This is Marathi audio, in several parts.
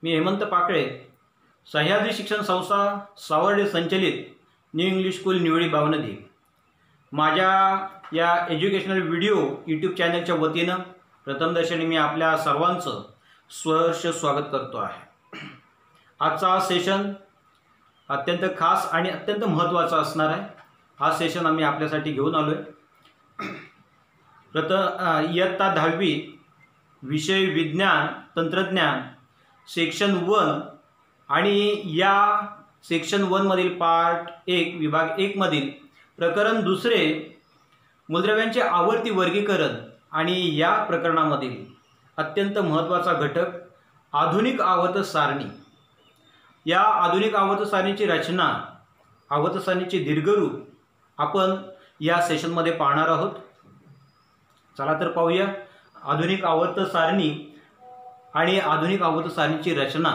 मी हेमंत पाकळे, सह्याद्री शिक्षण संस्था सावर्डे संचलित न्यू इंग्लिश स्कूल निवडी भावनदी, माझ्या या एज्युकेशनल व्हिडिओ यूट्यूब चॅनलच्या वतीनं प्रथमदर्शनी मी आपल्या सर्वांचं सहर्ष स्वागत करतो आहे। आजचा सेशन अत्यंत खास आणि अत्यंत महत्त्वाचा असणार आहे। हा सेशन आम्ही आपल्यासाठी घेऊन आलोय। इयत्ता 10वी विषय विज्ञान तंत्रज्ञान सेक्शन 1 आणि या सेक्शन 1 मधील पार्ट 1 विभाग 1 मधील प्रकरण 2 मूलद्रव्यांचे आवर्ती वर्गीकरण आणि या प्रकरणामधील अत्यंत महत्त्वाचा घटक आधुनिक आवर्त सारणी। या आधुनिक आवर्त सारणीची रचना, आवर्त सारणीचे दीर्घरूप आपण या सेशन मध्ये पाहणार आहोत। चला तर पाहूया आधुनिक आवर्त सारणी आणि आधुनिक आवर्त सारणीची रचना।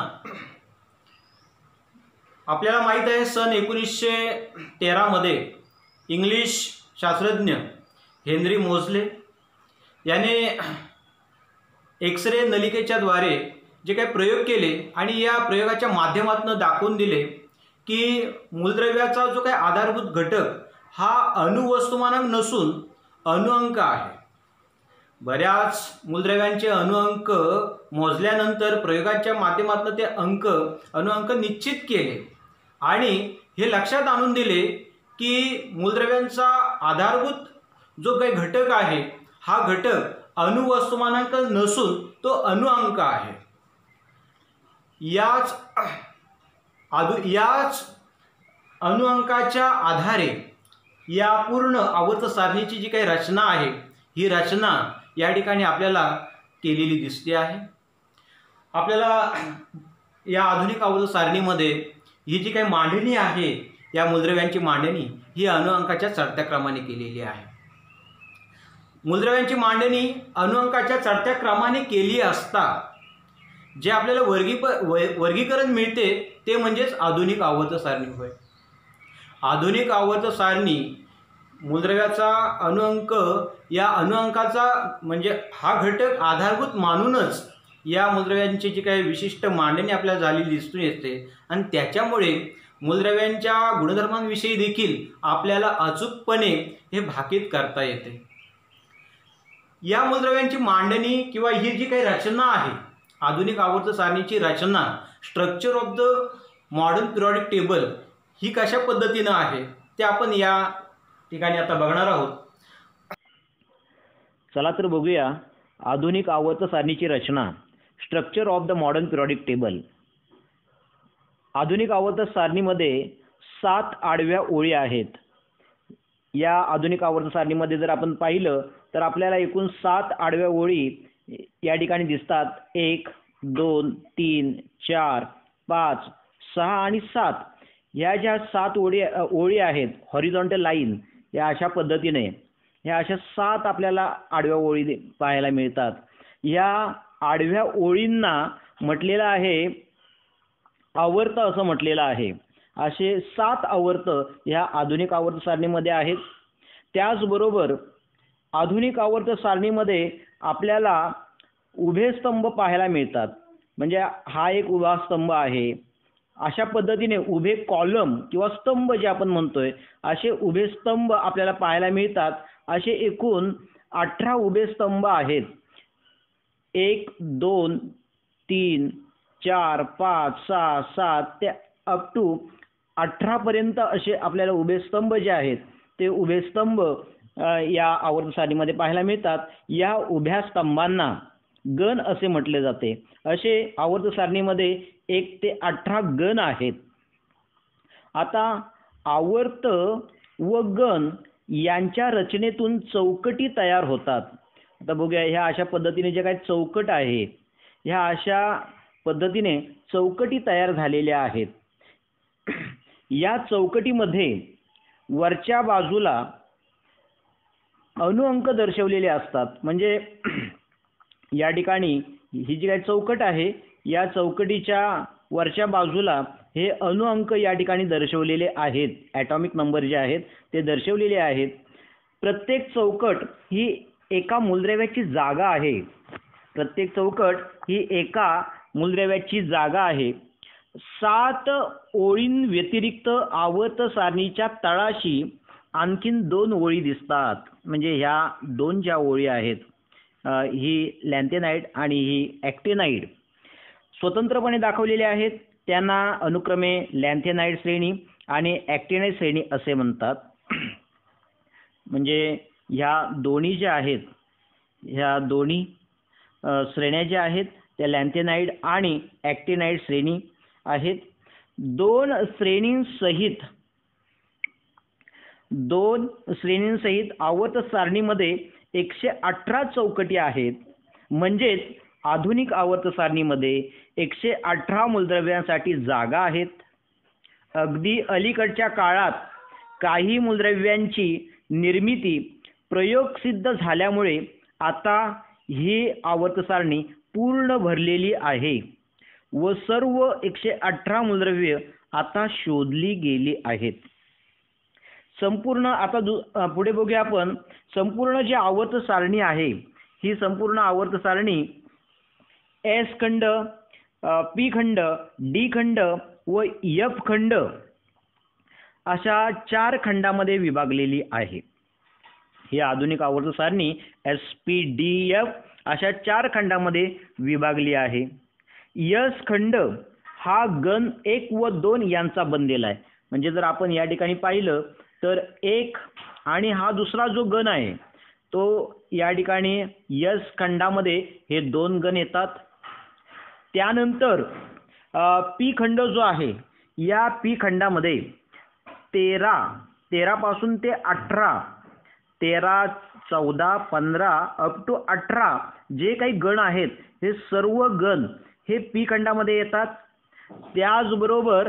आपल्याला माहित आहे सन 1913 मध्ये इंग्लिश शास्त्रज्ञ हेनरी मोझले याने एक्स-रे नलिकेच्या द्वारे जे काही प्रयोग केले आणि या प्रयोगाच्या माध्यमातून दाखवून दिले की मूलद्रव्याचा जो काही आधारभूत घटक हा अणुवस्तुमानांक नसून अणुअंक आहे। बऱ्याच मूलद्रव्यांचे अणुअंक मोजल्यानंतर प्रयोगाच्या माध्यमातून ते अणुअंक निश्चित केले आणि हे लक्षात आणून दिले की मूलद्रव्यांचा आधारभूत जो काही घटक आहे हा घटक अणुवस्तुमानांक नसून तो अणुअंक आहे। याच अणुअंकाच्या आधारे या पूर्ण आवर्त सारणीची जी काही रचना आहे ही रचना या ठिकाणी आपल्याला केलेली दिसते आहे। आपल्याला या आधुनिक आवर्त सारणीमध्ये ही जी काही मांडणी आहे या मूलद्रव्यांची मांडणी ही अणुअंकाच्या चढत्या क्रमाने केलेली आहे। मूलद्रव्यांची मांडणी अणुअंकाच्या चढत्या क्रमाने केली असता जे आपल्याला वर्गीकरण मिळते ते म्हणजेच आधुनिक आवर्त सारणी होय। आधुनिक आवर्त सारणी मूलद्रव्याचा अणुअंक या अणुअंकाचा म्हणजे हा घटक आधारभूत मानूनच या मूलद्रव्यांची जी काही विशिष्ट मांडणी आपल्याला झालेली दिसून येते आणि त्याच्यामुळे मूलद्रव्यांच्या गुणधर्मांविषयी देखील आपल्याला अचूकपणे हे भाकीत करता येते। या मूलद्रव्यांची मांडणी किंवा ही जी काही रचना आहे आधुनिक आवर्त सारणीची रचना, structure of the modern periodic table ही कशा पद्धतीने आहे ते आपण या ठिकाणी आता बघणार आहोत। चला तर बघूया आधुनिक आवर्त सारणीची रचना, structure of the modern periodic table. आधुनिक आवर्त सारणीमध्ये 7 आडव्या ओळी आहेत। या आधुनिक आवर्त सारणीमध्ये जर आपण पाहिलं तर आपल्याला एकूण 7 आडव्या ओळी या ठिकाणी दिसतात। 1 2 3 4 5 6 आणि 7 या ज्या 7 ओळी आहेत हॉरिझॉन्टल लाईन या अशा पद्धतीने या अशा 7 आपल्याला आडव्या ओळी पाहायला मिळतात। या आडव्या ओळींना म्हटलेलं आहे आवर्त असं म्हटलेलं आहे। असे 7 आवर्त या आधुनिक आवर्त सारणीमध्ये आहेत। त्याचबरोबर आधुनिक आवर्त सारणीमध्ये आपल्याला उभे स्तंभ पाहायला मिळतात। म्हणजे हा एक उभा स्तंभ आहे, अशा पद्धतीने उभे कॉलम किंवा स्तंभ जे आपण म्हणतोय असे उभे स्तंभ आपल्याला पाहायला मिळतात। असे एकूण 18 उभे स्तंभ आहेत। 1 2 3 4 5 6 7 ते अप टू 18 पर्यंत असे आपल्याला उभे स्तंभ जे आहेत ते उभे स्तंभ या आवर्त सारणीमध्ये पाहायला मिळतात। या उभ्या स्तंभांना गण असे म्हटले जाते। असे आवर्त सारणीमध्ये 1 ते 18 गण आहेत। आता आवर्त व गण यांच्या रचनेतून चौकटी तयार होतात। आता बघूया ह्या अशा पद्धतीने जे काही चौकट आहे ह्या अशा पद्धतीने चौकटी तयार झालेल्या आहेत। या चौकटीमध्ये वरच्या बाजूला अणुअंक दर्शवलेले असतात। म्हणजे या ठिकाणी ही जी काही चौकट आहे या चौकटीच्या वरच्या बाजूला हे अणुअंक या ठिकाणी दर्शवलेले आहेत। ॲटॉमिक नंबर जे आहेत ते दर्शवलेले आहेत। प्रत्येक चौकट ही एका मूलद्रव्याची जागा आहे। प्रत्येक चौकट ही एका मूलद्रव्याची जागा आहे. 7 ओळींव्यतिरिक्त आवर्त सारणीच्या तळाशी आणखीन 2 ओळी दिसतात. म्हणजे ह्या 2 ज्या ओळी आहेत ही लॅन्थेनाइड आणि ही ॲक्टिनाइड स्वतंत्रपणे दाखवलेल्या आहेत. त्यांना अनुक्रमे लॅन्थेनाइड श्रेणी आणि ॲक्टिनाइड श्रेणी असे म्हणतात. म्हणजे ह्या दोन्ही ज्या आहेत ह्या दोन्ही श्रेण्या ज्या आहेत त्या लॅन्थेनाइड आणि ॲक्टिनाइड श्रेणी आहेत. 2 श्रेणींसहित आवर्त सारणीमध्ये 118 चौकटी आहेत. म्हणजेच आधुनिक आवर्त सारणीमध्ये 118 मूलद्रव्यांसाठी जागा आहेत. अगदी अलीकडच्या काळात काही मूलद्रव्यांची निर्मिती प्रयोगसिद्ध झाल्यामुळे आता ही आवर्त सारणी पूर्ण भरलेली आहे व सर्व 118 मूलद्रव्ये आता शोधली गेली आहेत. संपूर्ण आता पुढे बघूया आपण. संपूर्ण जी आवर्त सारणी आहे ही संपूर्ण आवर्त सारणी एस खंड, पी खंड, डी खंड व एफ खंड अशा 4 खंडामध्ये विभागलेली आहे. ही आधुनिक आवर्त सारणी SPDF अशा 4 खंडामध्ये विभागली आहे. एस खंड हा गण 1 व 2 यांचा बनलेला आहे. म्हणजे जर आपण या ठिकाणी पाहिलं तर 1 आणि हा दुसरा जो गण आहे तो या ठिकाणी एस खंडामध्ये हे 2 गण येतात. त्यानंतर पी खंड जो आहे या पी खंडामध्ये 13 पासून ते 18, 13, 14, 15 अप टू 18 जे काही गण आहेत हे सर्व गण हे पी खंडामध्ये येतात. त्याचबरोबर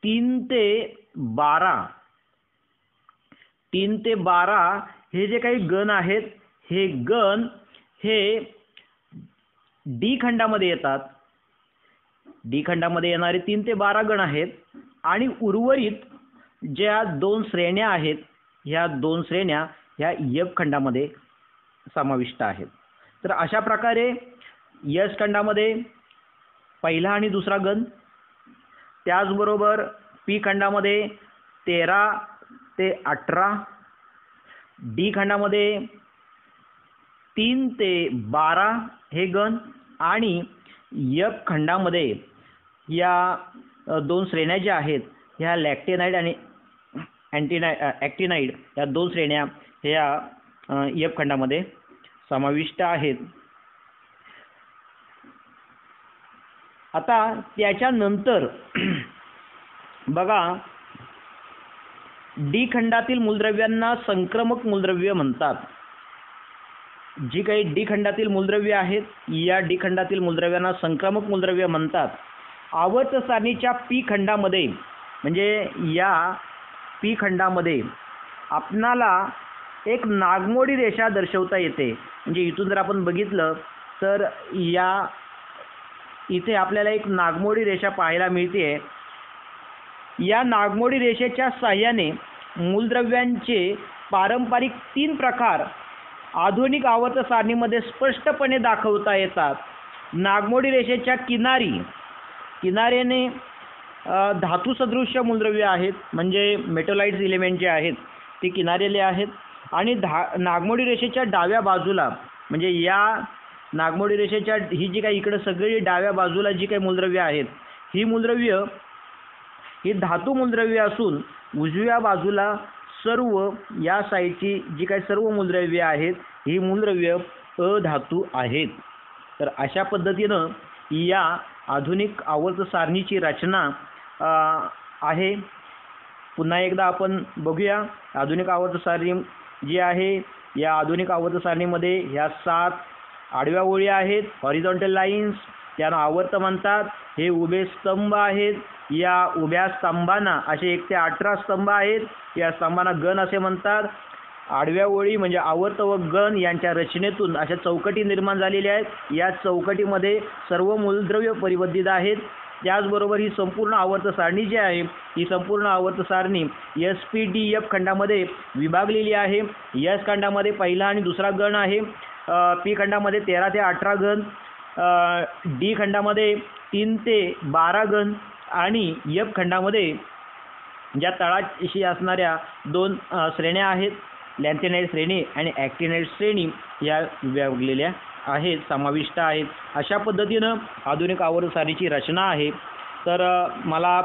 3 ते 12 हे जे काही गण आहेत हे गण हे डी खंडामध्ये येतात. डी खंडामध्ये येणारे 3 ते 12 गण आहेत आणि उर्वरित ज्या 2 श्रेण्या आहेत ह्या 2 श्रेण्या ह्या एफ खंडामध्ये समाविष्ट आहेत. तर अशा प्रकारे एस खंडामध्ये पहिला आणि दुसरा गण, त्याचबरोबर पी खंडामध्ये 13 ते 18, डी खंडामध्ये 3 ते 12 हे गण आणि एफ खंडामध्ये या 2 श्रेण्या ज्या आहेत ह्या लॅक्टेनाइड आणि ॲक्टिनाइड या 2 श्रेण्या ह्या एफ खंडामध्ये समाविष्ट आहेत. आता त्याच्यानंतर बघा डी खंडातील मूलद्रव्यांना संक्रमक मूलद्रव्य म्हणतात. जी काही डी खंडातील मूलद्रव्ये आहेत या डी खंडातील मूलद्रव्यांना संक्रमक मूलद्रव्य म्हणतात. आवर्त सारणीच्या पी खंडामध्ये म्हणजे या पी खंडामध्ये आपणाला एक नागमोडी रेषा दर्शवता येते. म्हणजे इथून जर आपण बघितलं तर इथे आपल्याला एक नागमोडी रेषा पाहायला मिळते. या नागमोडी रेषेच्या साहाय्याने मूलद्रव्यांचे पारंपरिक 3 प्रकार आधुनिक आवर्त सारणीमध्ये स्पष्टपणे दाखवता येतात. नागमोडी रेषेच्या किनाऱ्याने धातू सदृश्य मूलद्रव्ये आहेत. म्हणजे मेटलाइट्स एलिमेंट जे आहेत ते किनारेले आहेत. आणि नागमोडी रेषेच्या डाव्या बाजूला म्हणजे या नागमोडी रेषेच्या ही जी काही इकडे सगळी डाव्या बाजूला जी काही मूलद्रव्ये आहेत ही मूलद्रव्य ही धातू मूलद्रव्ये असून उजव्या बाजूला सर्व या साईडची जी काही सर्व मूलद्रव्ये आहेत ही मूलद्रव्ये अधातू आहेत. तर अशा पद्धतीनं या आधुनिक आवर्त सारणीची रचना आहे. पुन्हा एकदा आपण बघूया. आधुनिक आवर्त सारणी जी आहे या आधुनिक आवर्त सारणीमध्ये ह्या 7 आडव्या ओळी आहेत, हॉरिझॉन्टल लाईन्स, त्यांना आवर्त म्हणतात. हे उभे स्तंभ आहेत. या उभ्या स्तंभांना असे 1 ते 18 स्तंभ आहेत. या स्तंभांना गण असे म्हणतात. आडव्या ओळी म्हणजे आवर्त व गण यांच्या रचनेतून अशा चौकटी निर्माण झालेल्या आहेत. या चौकटीमध्ये सर्व मूलद्रव्य परिबद्धित आहेत. त्याचबरोबर ही संपूर्ण आवर्त सारणी जी आहे ही संपूर्ण आवर्त सारणी SPDF खंडामध्ये विभागलेली आहे. एस खंडामध्ये पहिला आणि दुसरा गण आहे. पी खंडामध्ये 13 ते 18 गण, डी खंडामध्ये 3 ते 12 घन आणि एफ खंडामध्ये ज्या तळाशी असणाऱ्या 2 श्रेण्या आहेत, लॅन्थेनाइड श्रेणी आणि ॲक्टिनाइड श्रेणी या विभागलेल्या आहेत, समाविष्ट आहेत. अशा पद्धतीनं आधुनिक आवर्त सारणीची रचना आहे. तर मला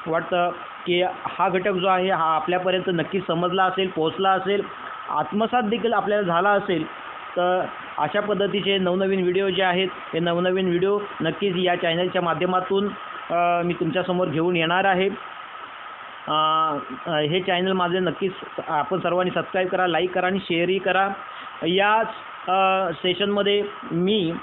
वाटतं की हा घटक जो आहे हा आपल्यापर्यंत नक्कीच समजला असेल, पोहोचला असेल, आत्मसात देखील आपल्याला झाला असेल. तर अशा पद्धतीचे नवनवीन व्हिडिओ जे आहेत हे नवनवीन व्हिडिओ नक्कीच या चॅनलच्या माध्यमातून मी तुमच्यासमोर घेऊन येणार आहे. हे चॅनल माझे नक्कीच आपण सर्वांनी सबस्क्राईब करा, लाईक करा आणि शेअरही करा. या सेशनमध्ये मी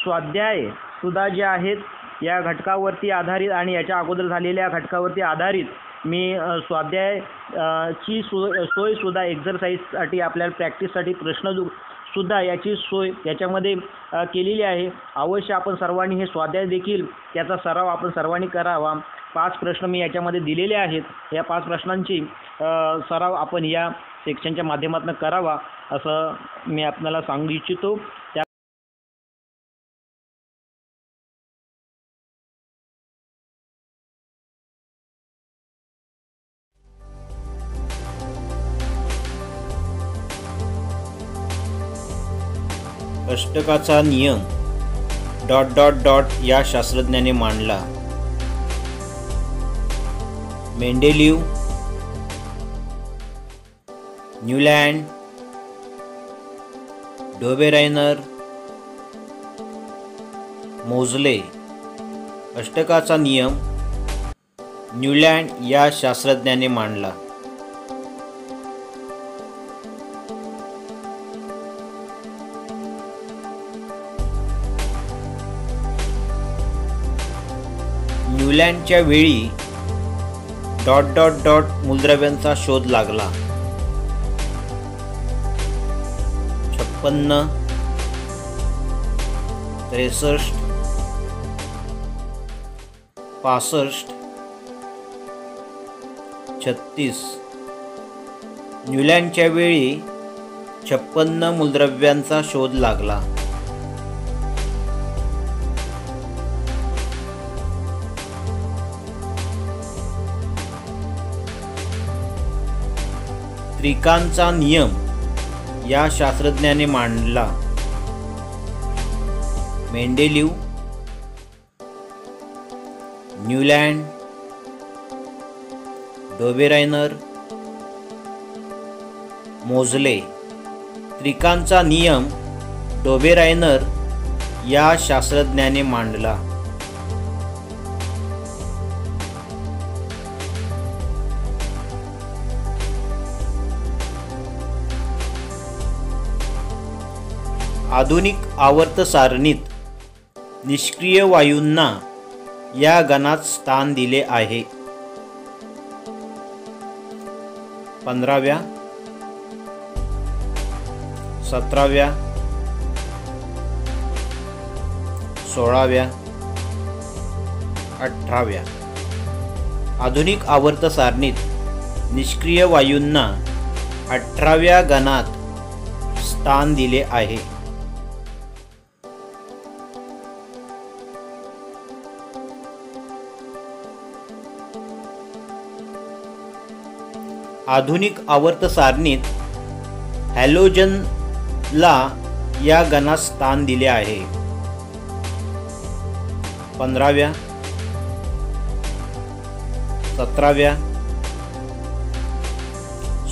स्वाध्यायसुद्धा जे आहेत या घटकावरती आधारित आणि याच्या अगोदर झालेल्या घटकावरती आधारित मी स्वाध्यायची सोयसुद्धा एक्झरसाईजसाठी आपल्याला प्रॅक्टिससाठी प्रश्नसुद्धा याची सोय याच्यामध्ये केलेली आहे. अवश्य आपण सर्वांनी हे स्वाध्याय देखील त्याचा सराव आपण सर्वांनी करावा. 5 प्रश्न मी याच्यामध्ये दिलेले आहेत. या 5 प्रश्नांची सराव आपण या सेक्शनच्या माध्यमातून करावा असं मी आपल्याला सांगू इच्छितो. अष्टकाचा नियम ... या शास्त्रज्ञाने मांडला. Mendeleev, न्यूलँड, Dobereiner, मोझले. अष्टकाचा नियम न्यूलँड या शास्त्रज्ञाने मांडला. न्यूलँडच्या वेळी ... मूलद्रव्यांचा शोध लागला. 56, 63, 65, 36. न्यूलँडच्या वेळी 56 मूलद्रव्यांचा शोध लागला. त्रिकांचा नियम या शास्त्रज्ञाने मांडला. Mendeleev, न्यूलँड, Dobereiner, मोझले. त्रिकांचा नियम डोबेरायनर या शास्त्रज्ञाने मांडला. आधुनिक आवर्त सारणीत निष्क्रिय वायूंना या गणात स्थान दिले आहे. 15व्या, 17व्या, 16व्या, 18व्या. आधुनिक आवर्त सारणीत निष्क्रिय वायूंना 18व्या गणात स्थान दिले आहे. आधुनिक आवर्त सारणीत हॅलोजनला या गणात स्थान दिले आहे. 15व्या, 17व्या,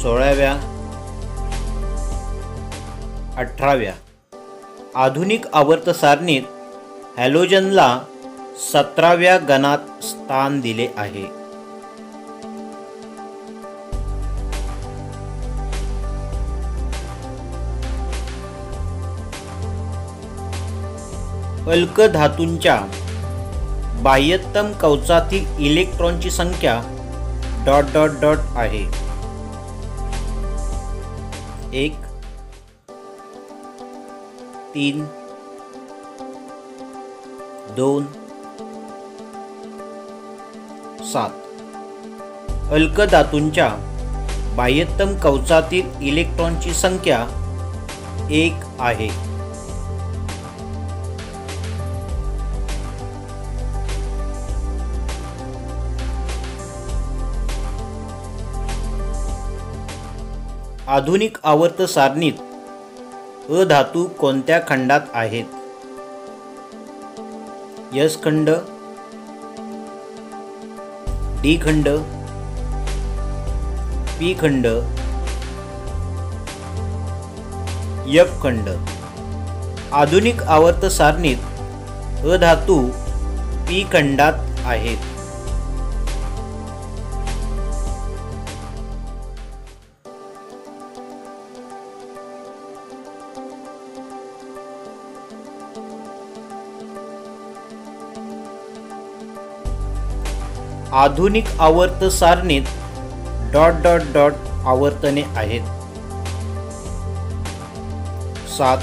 16व्या, 18व्या. आधुनिक आवर्त सारणीत हॅलोजनला 17व्या गणात स्थान दिले आहे. अल्कधातूंच्या बाह्यतम कवचातील इलेक्ट्रॉनची संख्या ... आहे. 1, 3, 2, 7. अल्कधातूंच्या बाह्यतम कवचातील इलेक्ट्रॉनची संख्या 1 आहे. आधुनिक आवर्त सारणीत अ धातू कोणत्या खंडात आहेत? एस खंड, डी खंड, पी खंड, एफ खंड. आधुनिक आवर्त सारणीत अ धातू पी खंडात आहेत. आधुनिक आवर्त सारणीत ... आवर्तने आहेत. 7,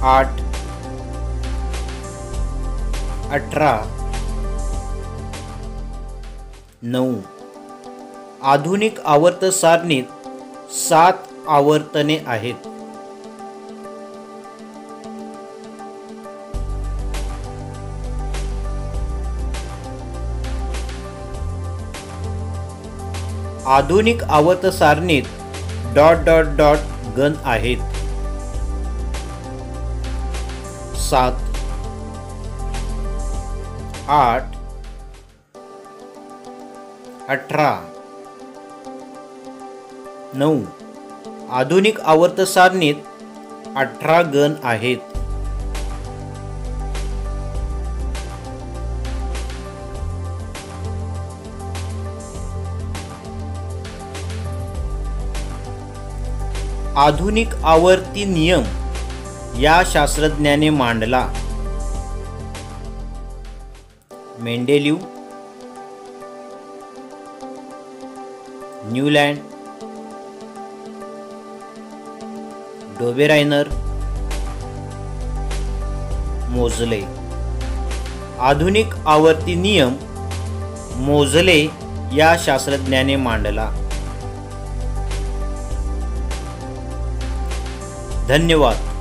8, 18, 9. आधुनिक आवर्त सारणीत 7 आवर्तने आहेत. आधुनिक आवर्त सारणीत ... गण आहेत. 7, 8, 18, 9. आधुनिक आवर्त सारणीत 18 गण आहेत. आधुनिक आवर्ती नियम या शास्त्रज्ञाने मांडला? Mendeleev, न्यूलँड, Dobereiner, मोझले. आधुनिक आवर्ती नियम मोझले या शास्त्रज्ञाने मांडला. धन्यवाद.